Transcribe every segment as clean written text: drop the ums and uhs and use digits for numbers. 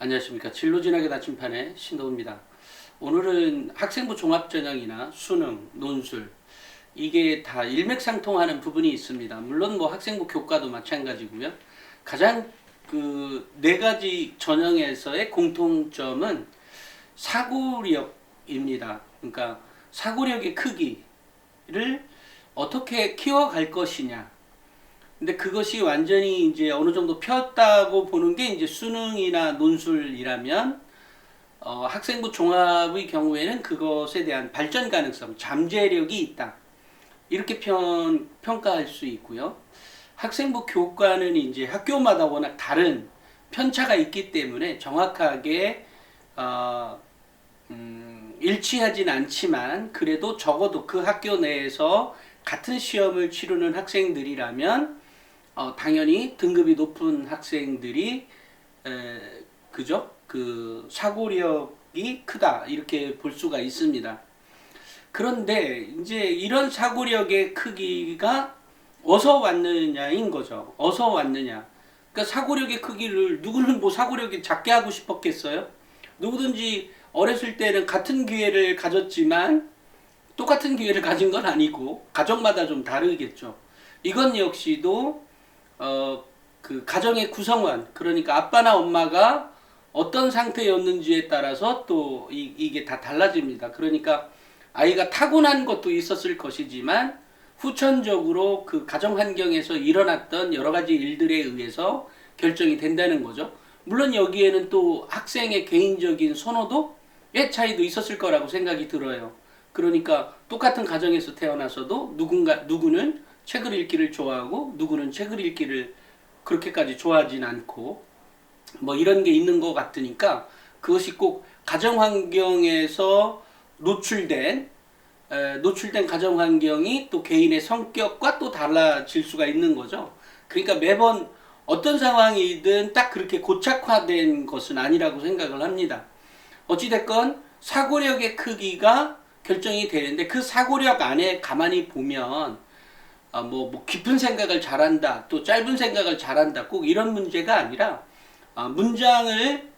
안녕하십니까. 진로진학의 나침판의 신도우입니다. 오늘은 학생부 종합전형이나 수능, 논술 이게 다 일맥상통하는 부분이 있습니다. 물론 뭐 학생부 교과도 마찬가지고요. 가장 그 네 가지 전형에서의 공통점은 사고력입니다. 그러니까 사고력의 크기를 어떻게 키워갈 것이냐. 근데 그것이 완전히 이제 어느 정도 폈다고 보는 게 이제 수능이나 논술이라면 학생부 종합의 경우에는 그것에 대한 발전 가능성, 잠재력이 있다. 이렇게 평가할 수 있고요. 학생부 교과는 이제 학교마다 워낙 다른 편차가 있기 때문에 정확하게 일치하진 않지만 그래도 적어도 그 학교 내에서 같은 시험을 치르는 학생들이라면 당연히 등급이 높은 학생들이 그죠? 그 사고력이 크다 이렇게 볼 수가 있습니다. 그런데 이제 이런 사고력의 크기가 어디서 왔느냐인 거죠. 어디서 왔느냐. 그러니까 사고력의 크기를 누구는 뭐 사고력이 작게 하고 싶었겠어요? 누구든지 어렸을 때는 같은 기회를 가졌지만 똑같은 기회를 가진 건 아니고 가정마다 좀 다르겠죠. 이건 역시도 그 가정의 구성원, 그러니까 아빠나 엄마가 어떤 상태였는지에 따라서 또 이게 다 달라집니다. 그러니까 아이가 타고난 것도 있었을 것이지만 후천적으로 그 가정 환경에서 일어났던 여러 가지 일들에 의해서 결정이 된다는 거죠. 물론 여기에는 또 학생의 개인적인 선호도의 차이도 있었을 거라고 생각이 들어요. 그러니까 똑같은 가정에서 태어나서도 누구는 책을 읽기를 좋아하고 누구는 책을 읽기를 그렇게까지 좋아하진 않고 뭐 이런 게 있는 것 같으니까 그것이 꼭 가정 환경에서 노출된 가정 환경이 또 개인의 성격과 또 달라질 수가 있는 거죠. 그러니까 매번 어떤 상황이든 딱 그렇게 고착화된 것은 아니라고 생각을 합니다. 어찌됐건 사고력의 크기가 결정이 되는데 그 사고력 안에 가만히 보면 뭐 깊은 생각을 잘한다, 또 짧은 생각을 잘한다, 꼭 이런 문제가 아니라 문장을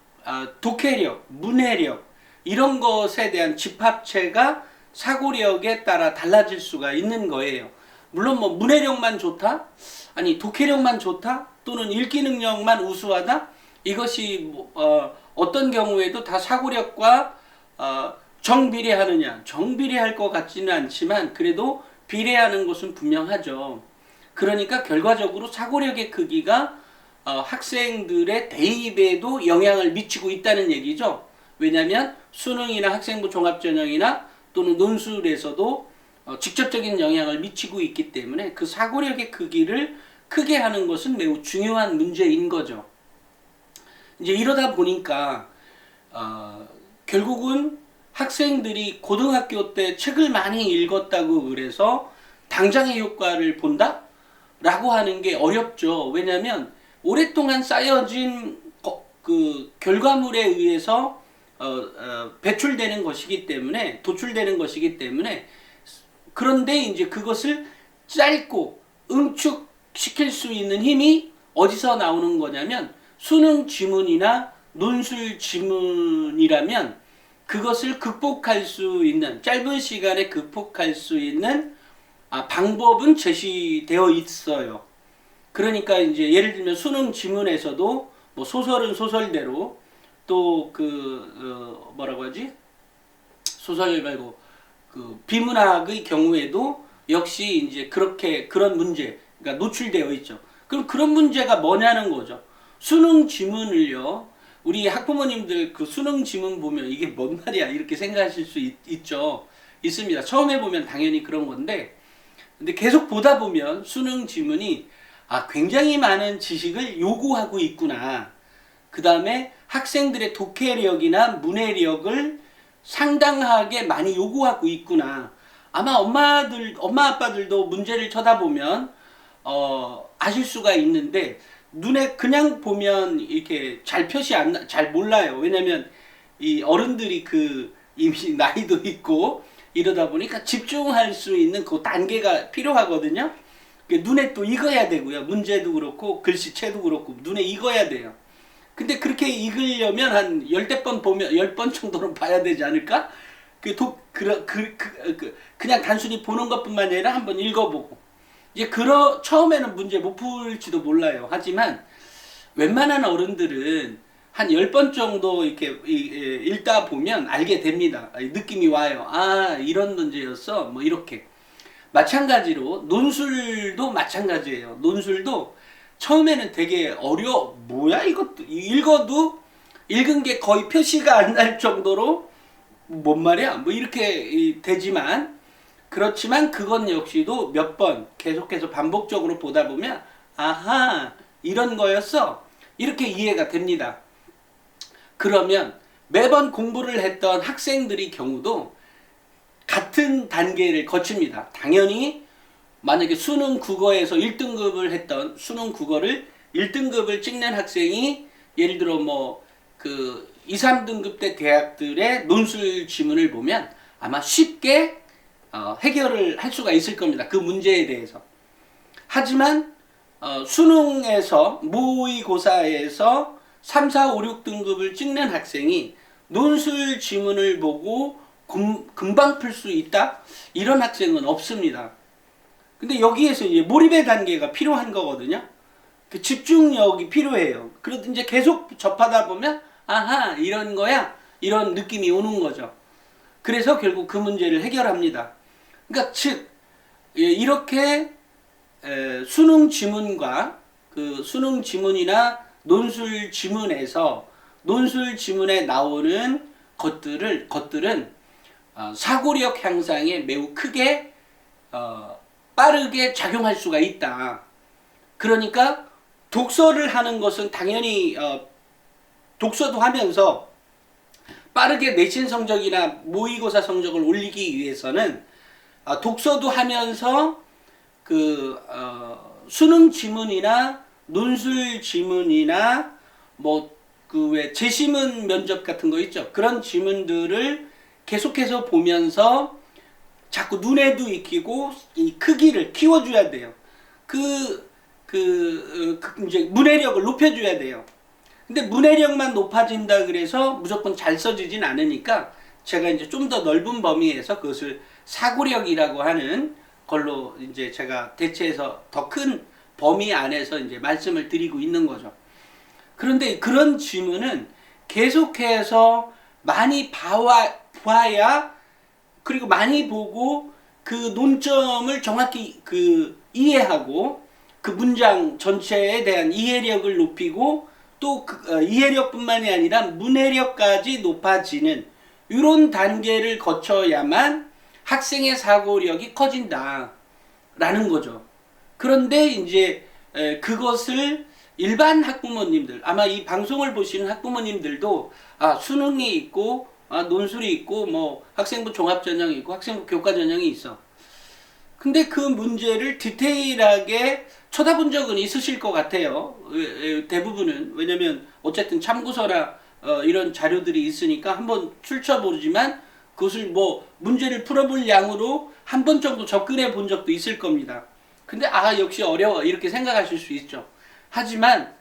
독해력, 문해력 이런 것에 대한 집합체가 사고력에 따라 달라질 수가 있는 거예요. 물론 뭐 문해력만 좋다, 아니 독해력만 좋다, 또는 읽기 능력만 우수하다, 이것이 어떤 경우에도 다 사고력과 정비례하느냐, 정비례할 것 같지는 않지만 그래도 비례하는 것은 분명하죠. 그러니까 결과적으로 사고력의 크기가 학생들의 대입에도 영향을 미치고 있다는 얘기죠. 왜냐하면 수능이나 학생부 종합전형이나 또는 논술에서도 직접적인 영향을 미치고 있기 때문에 그 사고력의 크기를 크게 하는 것은 매우 중요한 문제인 거죠. 이제 이러다 보니까 결국은 학생들이 고등학교 때 책을 많이 읽었다고 그래서 당장의 효과를 본다? 라고 하는 게 어렵죠. 왜냐하면 오랫동안 쌓여진 그 결과물에 의해서 배출되는 것이기 때문에, 도출되는 것이기 때문에, 그런데 이제 그것을 짧고 응축시킬 수 있는 힘이 어디서 나오는 거냐면 수능 지문이나 논술 지문이라면 그것을 극복할 수 있는, 짧은 시간에 극복할 수 있는 방법은 제시되어 있어요. 그러니까 이제 예를 들면 수능 지문에서도 뭐 소설은 소설대로 또 뭐라고 하지? 소설 말고 그 비문학의 경우에도 역시 이제 그런 문제, 그러니까 노출되어 있죠. 그럼 그런 문제가 뭐냐는 거죠. 수능 지문을요, 우리 학부모님들 그 수능 지문 보면 이게 뭔 말이야 이렇게 생각하실 수 있습니다. 처음에 보면 당연히 그런 건데, 근데 계속 보다 보면 수능 지문이 굉장히 많은 지식을 요구하고 있구나. 그 다음에 학생들의 독해력이나 문해력을 상당하게 많이 요구하고 있구나. 아마 엄마 아빠들도 문제를 쳐다보면 아실 수가 있는데 눈에 그냥 보면 이렇게 잘 몰라요. 왜냐면 이 어른들이 이미 나이도 있고 이러다 보니까 집중할 수 있는 그 단계가 필요하거든요. 눈에 또 익어야 되고요. 문제도 그렇고 글씨체도 그렇고 눈에 익어야 돼요. 근데 그렇게 읽으려면 한 10번 보면 10번 정도는 봐야 되지 않을까? 그냥 단순히 보는 것뿐만 아니라 한번 읽어보고. 이제 처음에는 문제 못 풀지도 몰라요. 하지만 웬만한 어른들은 한 10번 정도 이렇게 읽다 보면 알게 됩니다. 느낌이 와요. 아, 이런 문제였어. 뭐 이렇게. 마찬가지로 논술도 마찬가지예요. 논술도 처음에는 되게 뭐야 이것도 읽어도 읽은 게 거의 표시가 안 날 정도로 뭔 말이야 뭐 이렇게 되지만, 그렇지만 그건 역시도 몇 번 계속해서 반복적으로 보다 보면 아하 이런 거였어 이렇게 이해가 됩니다. 그러면 매번 공부를 했던 학생들의 경우도 같은 단계를 거칩니다. 당연히 만약에 수능 국어에서 1등급을 했던 수능 국어를 1등급을 찍는 학생이 예를 들어 뭐 그 2, 3등급 대 대학들의 논술 지문을 보면 아마 쉽게 해결을 할 수가 있을 겁니다. 그 문제에 대해서. 하지만 수능에서 모의고사에서 3, 4, 5, 6등급을 찍는 학생이 논술 지문을 보고 금방 풀 수 있다? 이런 학생은 없습니다. 근데 여기에서 이제 몰입의 단계가 필요한 거거든요. 그 집중력이 필요해요. 그래도 이제 계속 접하다 보면 아하 이런 거야 이런 느낌이 오는 거죠. 그래서 결국 그 문제를 해결합니다. 그러니까 즉 이렇게 수능 지문과 그 수능 지문이나 논술 지문에서 논술 지문에 나오는 것들은 사고력 향상에 매우 크게 빠르게 작용할 수가 있다. 그러니까 독서를 하는 것은 당연히 독서도 하면서 빠르게 내신 성적이나 모의고사 성적을 올리기 위해서는 독서도 하면서 그 수능 지문이나 논술 지문이나 뭐 그 왜 재시문 면접 같은 거 있죠. 그런 지문들을 계속해서 보면서 자꾸 눈에도 익히고 이 크기를 키워줘야 돼요. 이제 문해력을 높여줘야 돼요. 근데 문해력만 높아진다 그래서 무조건 잘 써지진 않으니까 제가 이제 좀 더 넓은 범위에서 그것을 사고력이라고 하는 걸로 이제 제가 대체해서 더 큰 범위 안에서 이제 말씀을 드리고 있는 거죠. 그런데 그런 지문은 계속해서 많이 봐야 그리고 많이 보고 그 논점을 정확히 이해하고 그 문장 전체에 대한 이해력을 높이고 또 이해력뿐만이 아니라 문해력까지 높아지는 이런 단계를 거쳐야만 학생의 사고력이 커진다라는 거죠. 그런데 이제 그것을 일반 학부모님들, 아마 이 방송을 보시는 학부모님들도 수능이 있고 논술이 있고 뭐 학생부 종합전형이 있고 학생부 교과전형이 있어. 근데 그 문제를 디테일하게 쳐다본 적은 있으실 것 같아요. 대부분은. 왜냐면 어쨌든 참고서나 이런 자료들이 있으니까 한번 출처보지만 그것을 뭐 문제를 풀어볼 양으로 한 번 정도 접근해 본 적도 있을 겁니다. 근데 역시 어려워 이렇게 생각하실 수 있죠. 하지만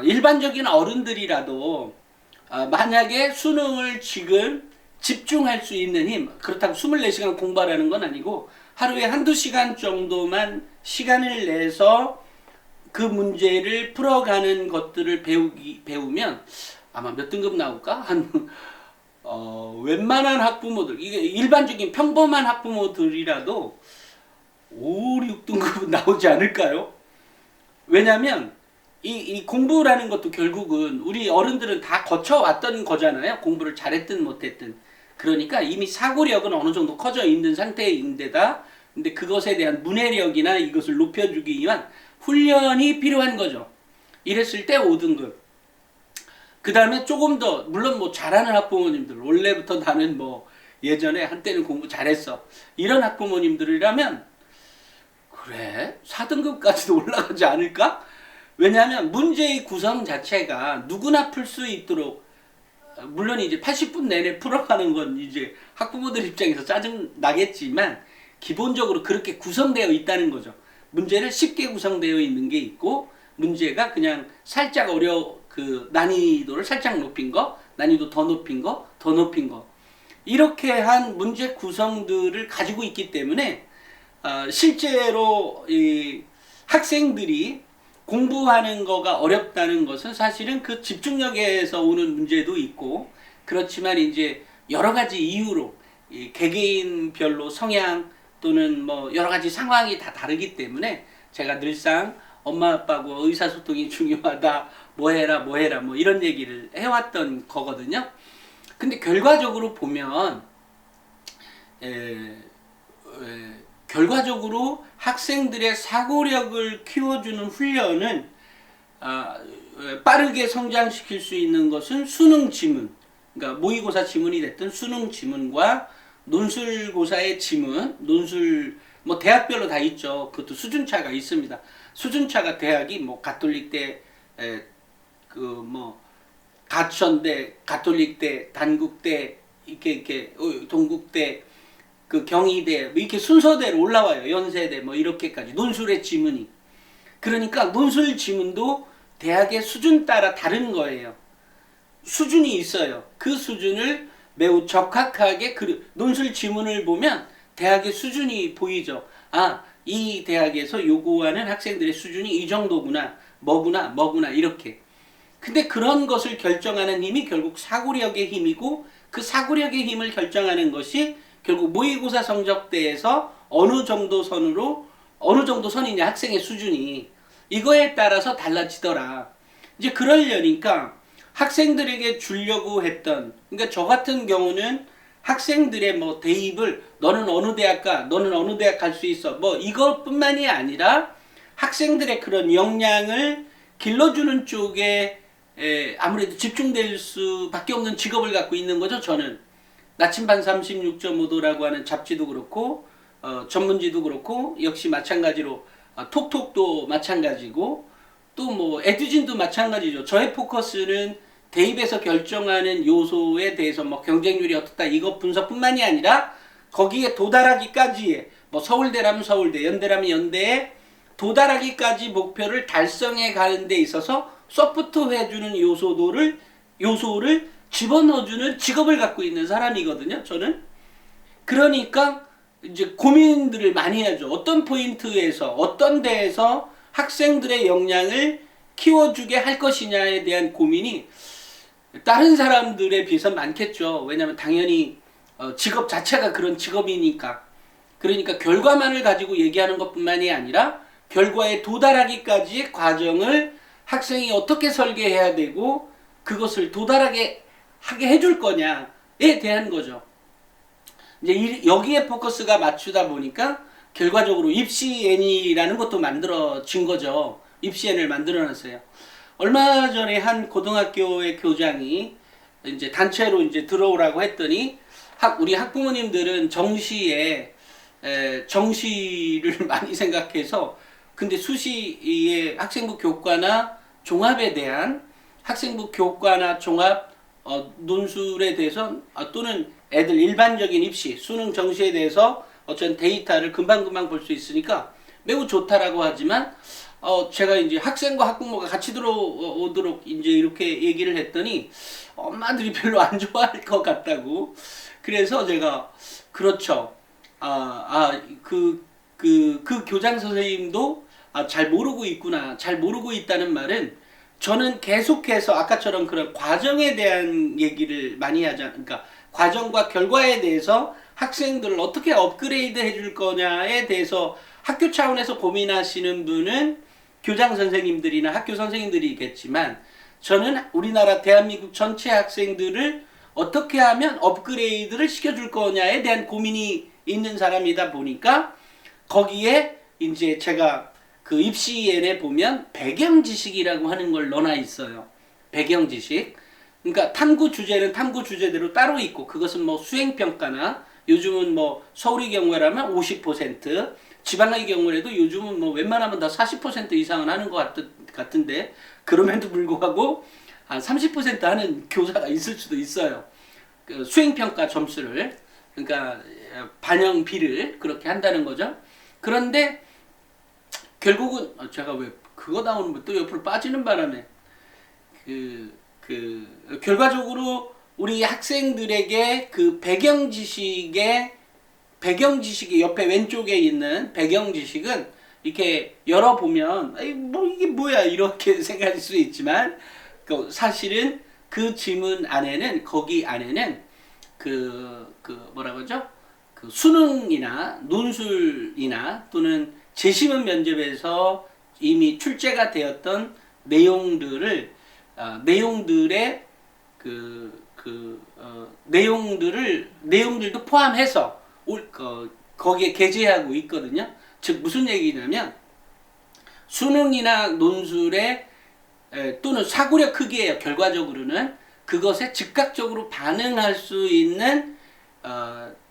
일반적인 어른들이라도 만약에 수능을 지금 집중할 수 있는 힘, 그렇다고 24시간 공부하라는 건 아니고 하루에 한두 시간 정도만 시간을 내서 그 문제를 풀어가는 것들을 배우면 아마 몇 등급 나올까? 웬만한 학부모들, 이게 일반적인 평범한 학부모들이라도 5, 6등급은 나오지 않을까요? 왜냐면 이 공부라는 것도 결국은 우리 어른들은 다 거쳐왔던 거잖아요. 공부를 잘했든 못했든. 그러니까 이미 사고력은 어느 정도 커져 있는 상태인데다 근데 그것에 대한 문해력이나 이것을 높여주기 위한 훈련이 필요한 거죠. 이랬을 때 5등급. 그 다음에 조금 더 물론 뭐 잘하는 학부모님들, 원래부터 나는 뭐 예전에 한때는 공부 잘했어 이런 학부모님들이라면 그래 4등급까지도 올라가지 않을까? 왜냐하면 문제의 구성 자체가 누구나 풀 수 있도록, 물론 이제 80분 내내 풀어가는 건 이제 학부모들 입장에서 짜증 나겠지만 기본적으로 그렇게 구성되어 있다는 거죠. 문제를 쉽게 구성되어 있는 게 있고 문제가 그냥 살짝 그 난이도를 살짝 높인 거, 난이도 더 높인 거, 더 높인 거. 이렇게 한 문제 구성들을 가지고 있기 때문에 실제로 이 학생들이 공부하는 거가 어렵다는 것은 사실은 그 집중력에서 오는 문제도 있고, 그렇지만 이제 여러 가지 이유로 이 개개인별로 성향 또는 뭐 여러 가지 상황이 다 다르기 때문에 제가 늘상 엄마 아빠하고 의사소통이 중요하다, 뭐 해라 뭐 이런 얘기를 해왔던 거거든요. 근데 결과적으로 보면 결과적으로 학생들의 사고력을 키워주는 훈련은 빠르게 성장시킬 수 있는 것은 수능 지문, 그러니까 모의고사 지문이 됐든 수능 지문과 논술고사의 지문, 논술 뭐 대학별로 다 있죠. 그것도 수준차가 있습니다. 수준차가 대학이 뭐 가톨릭대, 그 뭐 가천대, 가톨릭대, 단국대, 이렇게 동국대, 그 경희대, 뭐 이렇게 순서대로 올라와요. 연세대 뭐 이렇게까지 논술의 지문이. 그러니까 논술 지문도 대학의 수준 따라 다른 거예요. 수준이 있어요. 그 수준을 매우 적확하게 논술 지문을 보면 대학의 수준이 보이죠. 아, 이 대학에서 요구하는 학생들의 수준이 이 정도구나, 뭐구나 이렇게. 근데 그런 것을 결정하는 힘이 결국 사고력의 힘이고, 그 사고력의 힘을 결정하는 것이 결국 모의고사 성적대에서 어느 정도 선이냐 학생의 수준이, 이거에 따라서 달라지더라. 이제 그러려니까 학생들에게 주려고 했던, 그러니까 저 같은 경우는 학생들의 뭐 대입을 너는 어느 대학 가, 너는 어느 대학 갈 수 있어, 뭐 이것뿐만이 아니라 학생들의 그런 역량을 길러주는 쪽에 아무래도 집중될 수밖에 없는 직업을 갖고 있는 거죠. 저는 나침반 36.5도라고 하는 잡지도 그렇고 전문지도 그렇고, 역시 마찬가지로 톡톡도 마찬가지고, 또 뭐 에듀진도 마찬가지죠. 저의 포커스는 대입에서 결정하는 요소에 대해서 뭐 경쟁률이 어떻다 이것 분석뿐만이 아니라 거기에 도달하기까지의, 뭐 서울대라면 서울대, 연대라면 연대에 도달하기까지 목표를 달성해 가는 데 있어서 서포트해주는 요소를 집어넣어주는 직업을 갖고 있는 사람이거든요. 저는. 그러니까 이제 고민들을 많이 하죠. 어떤 포인트에서, 어떤 데에서 학생들의 역량을 키워주게 할 것이냐에 대한 고민이 다른 사람들에 비해서 많겠죠. 왜냐하면 당연히 직업 자체가 그런 직업이니까. 그러니까 결과만을 가지고 얘기하는 것뿐만이 아니라 결과에 도달하기까지의 과정을 학생이 어떻게 설계해야 되고 그것을 도달하게 하게 해줄 거냐에 대한 거죠. 이제 여기에 포커스가 맞추다 보니까 결과적으로 입시애니라는 것도 만들어진 거죠. 입시애니를 만들어놨어요. 얼마 전에 한 고등학교의 교장이 이제 단체로 이제 들어오라고 했더니 우리 학부모님들은 정시를 많이 생각해서, 근데 수시의 학생부 교과나 종합에 대한 학생부 교과나 종합 논술에 대해서 또는 애들 일반적인 입시, 수능 정시에 대해서 어떤 데이터를 금방금방 볼 수 있으니까 매우 좋다라고 하지만 제가 이제 학생과 학부모가 같이 들어오도록 이제 이렇게 얘기를 했더니 엄마들이 별로 안 좋아할 것 같다고. 그래서 제가 그렇죠. 그 교장 선생님도 잘 모르고 있구나. 잘 모르고 있다는 말은 저는 계속해서 아까처럼 그런 과정에 대한 얘기를 많이 하잖아요. 그러니까 과정과 결과에 대해서 학생들을 어떻게 업그레이드 해줄 거냐에 대해서 학교 차원에서 고민하시는 분은 교장 선생님들이나 학교 선생님들이겠지만, 저는 우리나라 대한민국 전체 학생들을 어떻게 하면 업그레이드를 시켜줄 거냐에 대한 고민이 있는 사람이다 보니까 거기에 이제 제가 그 입시엔에 보면 배경 지식이라고 하는 걸 넣어놔 있어요. 배경 지식. 그러니까 탐구 주제는 탐구 주제대로 따로 있고, 그것은 뭐 수행평가나 요즘은 뭐 서울의 경우라면 50%, 지방의 경우에도 요즘은 뭐 웬만하면 다 40% 이상은 하는 것 같은데, 그럼에도 불구하고 한 30% 하는 교사가 있을 수도 있어요. 그 수행평가 점수를, 그러니까 반영비를 그렇게 한다는 거죠. 그런데 결국은 제가 왜 그거 나오는 거 또 옆으로 빠지는 바람에, 결과적으로 우리 학생들에게 그 배경 지식의 옆에 왼쪽에 있는 배경 지식은 이렇게 열어보면 뭐 이게 뭐야 이렇게 생각할 수 있지만 사실은 그 지문 안에는 거기 안에는 뭐라 그러죠? 그 수능이나 논술이나 또는 제시문 면접에서 이미 출제가 되었던 내용들도 포함해서 거기에 게재하고 있거든요. 즉 무슨 얘기냐면 수능이나 논술에 또는 사고력 크기예요. 결과적으로는 그것에 즉각적으로 반응할 수 있는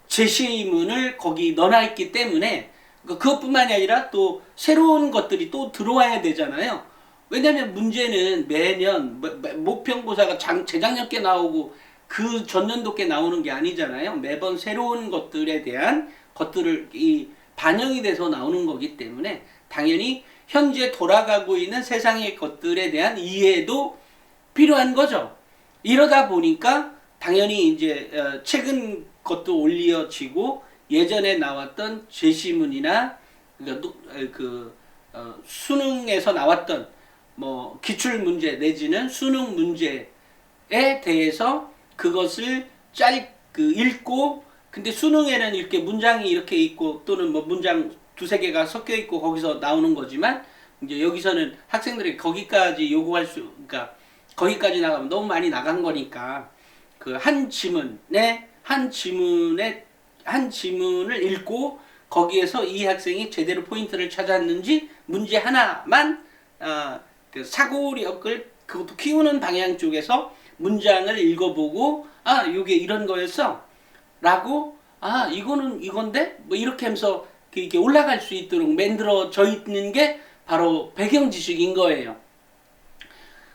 제시문을 거기 넣어놨기 때문에 그것뿐만이 아니라 또 새로운 것들이 또 들어와야 되잖아요. 왜냐하면 문제는 매년 모평고사가 재작년께 나오고 그 전년도께 나오는 게 아니잖아요. 매번 새로운 것들에 대한 것들을 반영이 돼서 나오는 거기 때문에 당연히 현재 돌아가고 있는 세상의 것들에 대한 이해도 필요한 거죠. 이러다 보니까 당연히 이제 최근 것도 올려지고 예전에 나왔던 제시문이나 수능에서 나왔던 뭐 기출 문제 내지는 수능 문제에 대해서 그것을 읽고 근데 수능에는 이렇게 문장이 이렇게 있고 또는 뭐 문장 두세 개가 섞여 있고 거기서 나오는 거지만 이제 여기서는 학생들이 거기까지 그러니까 거기까지 나가면 너무 많이 나간 거니까 그 한 지문을 읽고 거기에서 이 학생이 제대로 포인트를 찾았는지 문제 하나만 그 사고력을 그것도 키우는 방향 쪽에서 문장을 읽어보고 이게 이런 거였어 라고 이거는 이건데 뭐 이렇게 하면서 이렇게 올라갈 수 있도록 만들어져 있는 게 바로 배경 지식인 거예요.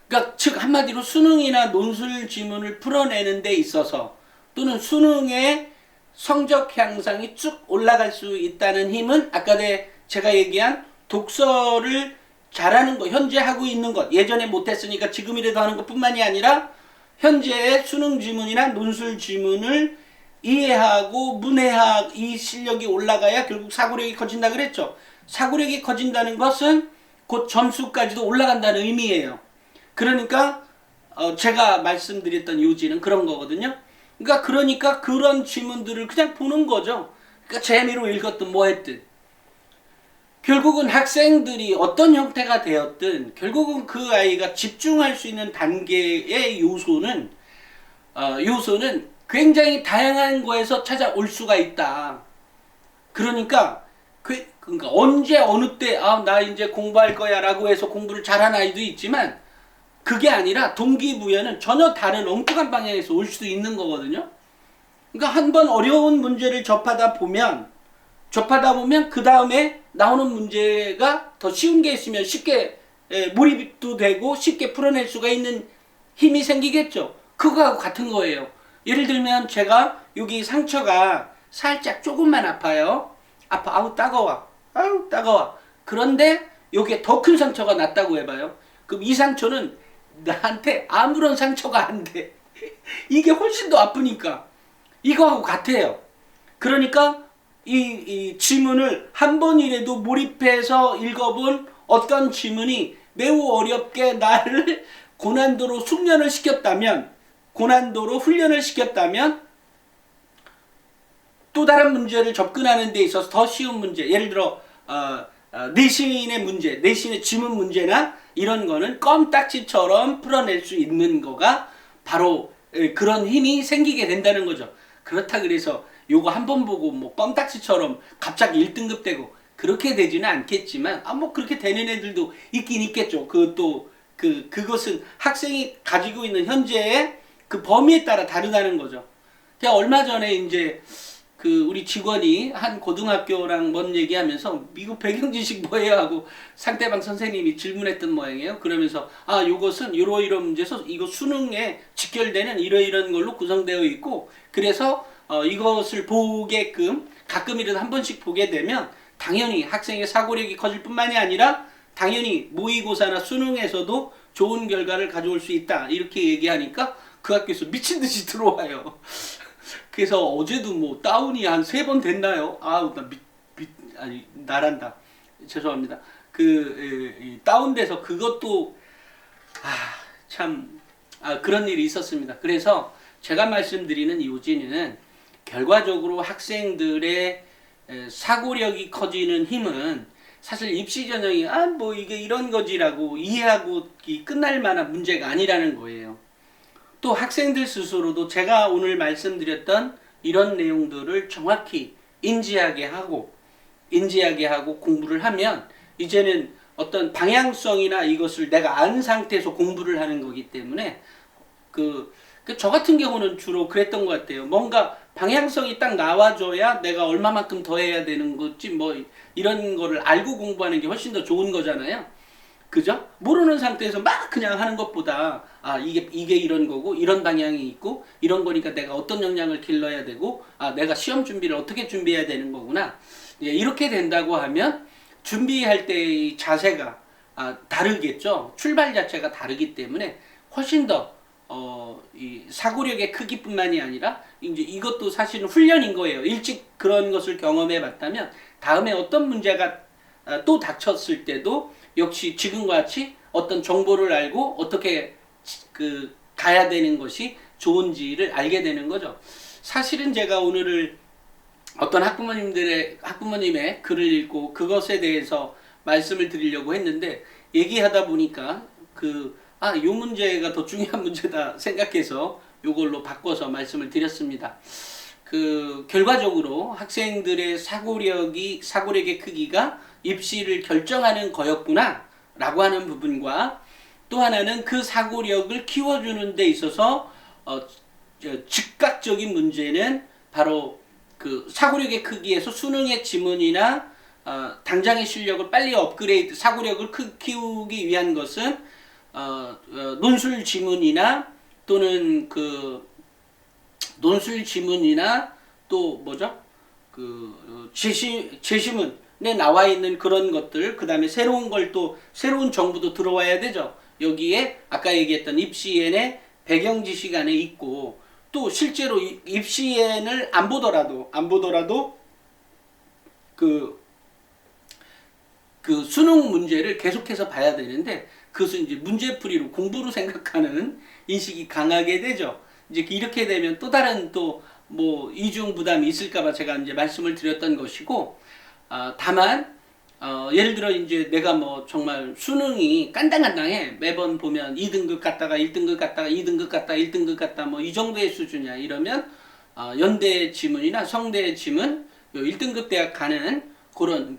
그러니까 즉 한마디로 수능이나 논술 지문을 풀어내는 데 있어서 또는 수능의 성적 향상이 쭉 올라갈 수 있다는 힘은 아까 제가 얘기한 독서를 잘하는 것, 현재 하고 있는 것, 예전에 못했으니까 지금이라도 하는 것뿐만이 아니라 현재의 수능 지문이나 논술 지문을 이해하고 문해하고 이 실력이 올라가야 결국 사고력이 커진다 그랬죠. 사고력이 커진다는 것은 곧 점수까지도 올라간다는 의미예요. 그러니까 제가 말씀드렸던 요지는 그런 거거든요. 그러니까 그런 지문들을 그냥 보는 거죠. 그러니까 재미로 읽었든 뭐 했든 결국은 학생들이 어떤 형태가 되었든 결국은 그 아이가 집중할 수 있는 단계의 요소는 굉장히 다양한 거에서 찾아올 수가 있다. 그러니까 언제 어느 때 나 이제 공부할 거야 라고 해서 공부를 잘하는 아이도 있지만 그게 아니라 동기부여는 전혀 다른 엉뚱한 방향에서 올 수도 있는 거거든요. 그러니까 한번 어려운 문제를 접하다 보면 그 다음에 나오는 문제가 더 쉬운 게 있으면 쉽게 몰입도 되고 쉽게 풀어낼 수가 있는 힘이 생기겠죠. 그거하고 같은 거예요. 예를 들면 제가 여기 상처가 살짝 조금만 아파요. 아우 따가워. 그런데 여기에 더 큰 상처가 났다고 해봐요. 그럼 이 상처는 나한테 아무런 상처가 안 돼. 이게 훨씬 더 아프니까. 이거하고 같아요. 그러니까 이 지문을 한 번이라도 몰입해서 읽어본 어떤 지문이 매우 어렵게 나를 고난도로 훈련을 시켰다면 또 다른 문제를 접근하는 데 있어서 더 쉬운 문제, 예를 들어 내신의 지문 문제나 이런 거는 껌딱지처럼 풀어낼 수 있는 거가 바로 그런 힘이 생기게 된다는 거죠. 그렇다 그래서 요거 한 번 보고 뭐 껌딱지처럼 갑자기 1등급 되고 그렇게 되지는 않겠지만 뭐 그렇게 되는 애들도 있긴 있겠죠. 그것은 학생이 가지고 있는 현재의 그 범위에 따라 다르다는 거죠. 제가 얼마 전에 이제 우리 직원이 한 고등학교랑 뭔 얘기하면서 미국 배경 지식 뭐예요 하고 상대방 선생님이 질문했던 모양이에요. 그러면서 요것은 이러이러한 문제에서 이거 수능에 직결되는 이러이러한 걸로 구성되어 있고 그래서 이것을 보게끔 가끔이라도 한 번씩 보게 되면 당연히 학생의 사고력이 커질 뿐만이 아니라 당연히 모의고사나 수능에서도 좋은 결과를 가져올 수 있다 이렇게 얘기하니까 그 학교에서 미친 듯이 들어와요. 그래서 어제도 뭐 다운이 한 3번 됐나요? 아니 나란다. 죄송합니다. 다운돼서 그것도 그런 일이 있었습니다. 그래서 제가 말씀드리는 요지는 결과적으로 학생들의 사고력이 커지는 힘은 사실 입시 전형이 뭐 이게 이런 거지라고 이해하고 끝날 만한 문제가 아니라는 거예요. 또 학생들 스스로도 제가 오늘 말씀드렸던 이런 내용들을 정확히 인지하게 하고 공부를 하면 이제는 어떤 방향성이나 이것을 내가 안 상태에서 공부를 하는 거기 때문에 저 같은 경우는 주로 그랬던 것 같아요. 뭔가 방향성이 딱 나와줘야 내가 얼마만큼 더 해야 되는 거지 뭐 이런 거를 알고 공부하는 게 훨씬 더 좋은 거잖아요. 그죠? 모르는 상태에서 막 그냥 하는 것보다 이게 이런 거고 이런 방향이 있고 이런 거니까 내가 어떤 역량을 길러야 되고 내가 시험 준비를 어떻게 준비해야 되는 거구나. 이렇게 된다고 하면 준비할 때의 자세가 다르겠죠. 출발 자체가 다르기 때문에 훨씬 더 이 사고력의 크기뿐만이 아니라 이제 이것도 사실은 훈련인 거예요. 일찍 그런 것을 경험해 봤다면 다음에 어떤 문제가 또 닥쳤을 때도 역시 지금과 같이 어떤 정보를 알고 어떻게 가야 되는 것이 좋은지를 알게 되는 거죠. 사실은 제가 오늘을 어떤 학부모님의 글을 읽고 그것에 대해서 말씀을 드리려고 했는데 얘기하다 보니까 요 문제가 더 중요한 문제다 생각해서 요걸로 바꿔서 말씀을 드렸습니다. 결과적으로 학생들의 사고력의 크기가 입시를 결정하는 거였구나 라고 하는 부분과 또 하나는 그 사고력을 키워주는 데 있어서 즉각적인 문제는 바로 사고력의 크기에서 수능의 지문이나 당장의 실력을 빨리 업그레이드 사고력을 키우기 위한 것은 논술 지문이나 또는 논술 지문이나 또 뭐죠? 제시문에 나와 있는 그런 것들, 그 다음에 새로운 정보도 들어와야 되죠. 여기에 아까 얘기했던 입시엔의 배경 지식 안에 있고, 또 실제로 입시엔을 안 보더라도 수능 문제를 계속해서 봐야 되는데, 그것은 이제 문제풀이로 공부로 생각하는 인식이 강하게 되죠. 이제 이렇게 되면 또 다른 뭐 이중 부담이 있을까봐 제가 이제 말씀을 드렸던 것이고, 다만 예를 들어 이제 내가 뭐 정말 수능이 깐당깐당해. 매번 보면 2등급 갔다가 1등급 갔다가 2등급 갔다가 1등급 갔다 뭐 이 정도의 수준이야. 이러면 연대 지문이나 성대 지문, 1등급 대학 가는 그런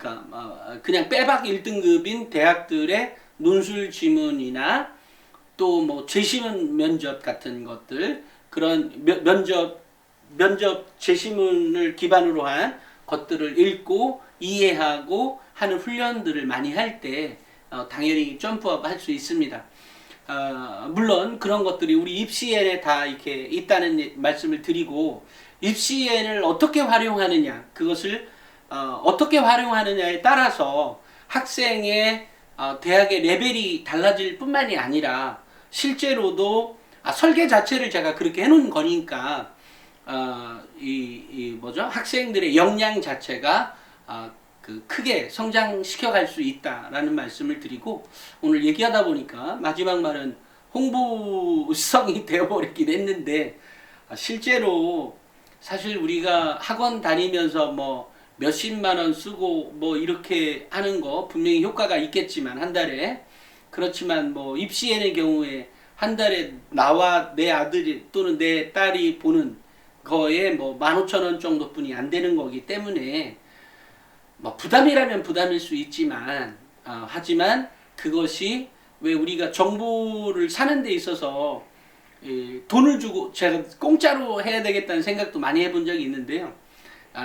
그냥 빼박 1등급인 대학들의 논술 지문이나 또 뭐 제시문 면접 같은 것들, 그런 면접 제시문을 기반으로 한 것들을 읽고 이해하고 하는 훈련들을 많이 할 때 당연히 점프업 할 수 있습니다. 물론 그런 것들이 우리 입시엔에 다 이렇게 있다는 말씀을 드리고, 입시엔을 어떻게 활용하느냐, 그것을 어떻게 활용하느냐에 따라서 학생의 대학의 레벨이 달라질 뿐만이 아니라 실제로도 설계 자체를 제가 그렇게 해놓은 거니까 학생들의 역량 자체가 크게 성장시켜 갈 수 있다라는 말씀을 드리고, 오늘 얘기하다 보니까 마지막 말은 홍보성이 되어버리긴 했는데, 실제로 사실 우리가 학원 다니면서 뭐 몇십만 원 쓰고 뭐 이렇게 하는 거 분명히 효과가 있겠지만 한 달에, 그렇지만 뭐 입시에는 경우에 한 달에 나와 내 아들이 또는 내 딸이 보는 거에 뭐 15,000원 정도뿐이 안 되는 거기 때문에 뭐 부담이라면 부담일 수 있지만 하지만 그것이 왜 우리가 정보를 사는 데 있어서 돈을 주고, 제가 공짜로 해야 되겠다는 생각도 많이 해본 적이 있는데요.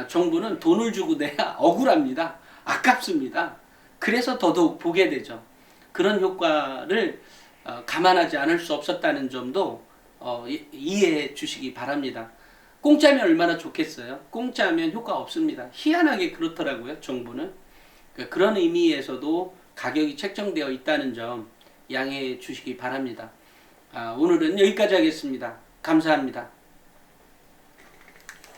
정부는 돈을 주고 내야 억울합니다. 아깝습니다. 그래서 더더욱 보게 되죠. 그런 효과를 감안하지 않을 수 없었다는 점도 이해해 주시기 바랍니다. 공짜면 얼마나 좋겠어요? 공짜면 효과 없습니다. 희한하게 그렇더라고요, 정부는. 그런 의미에서도 가격이 책정되어 있다는 점 양해해 주시기 바랍니다. 오늘은 여기까지 하겠습니다. 감사합니다.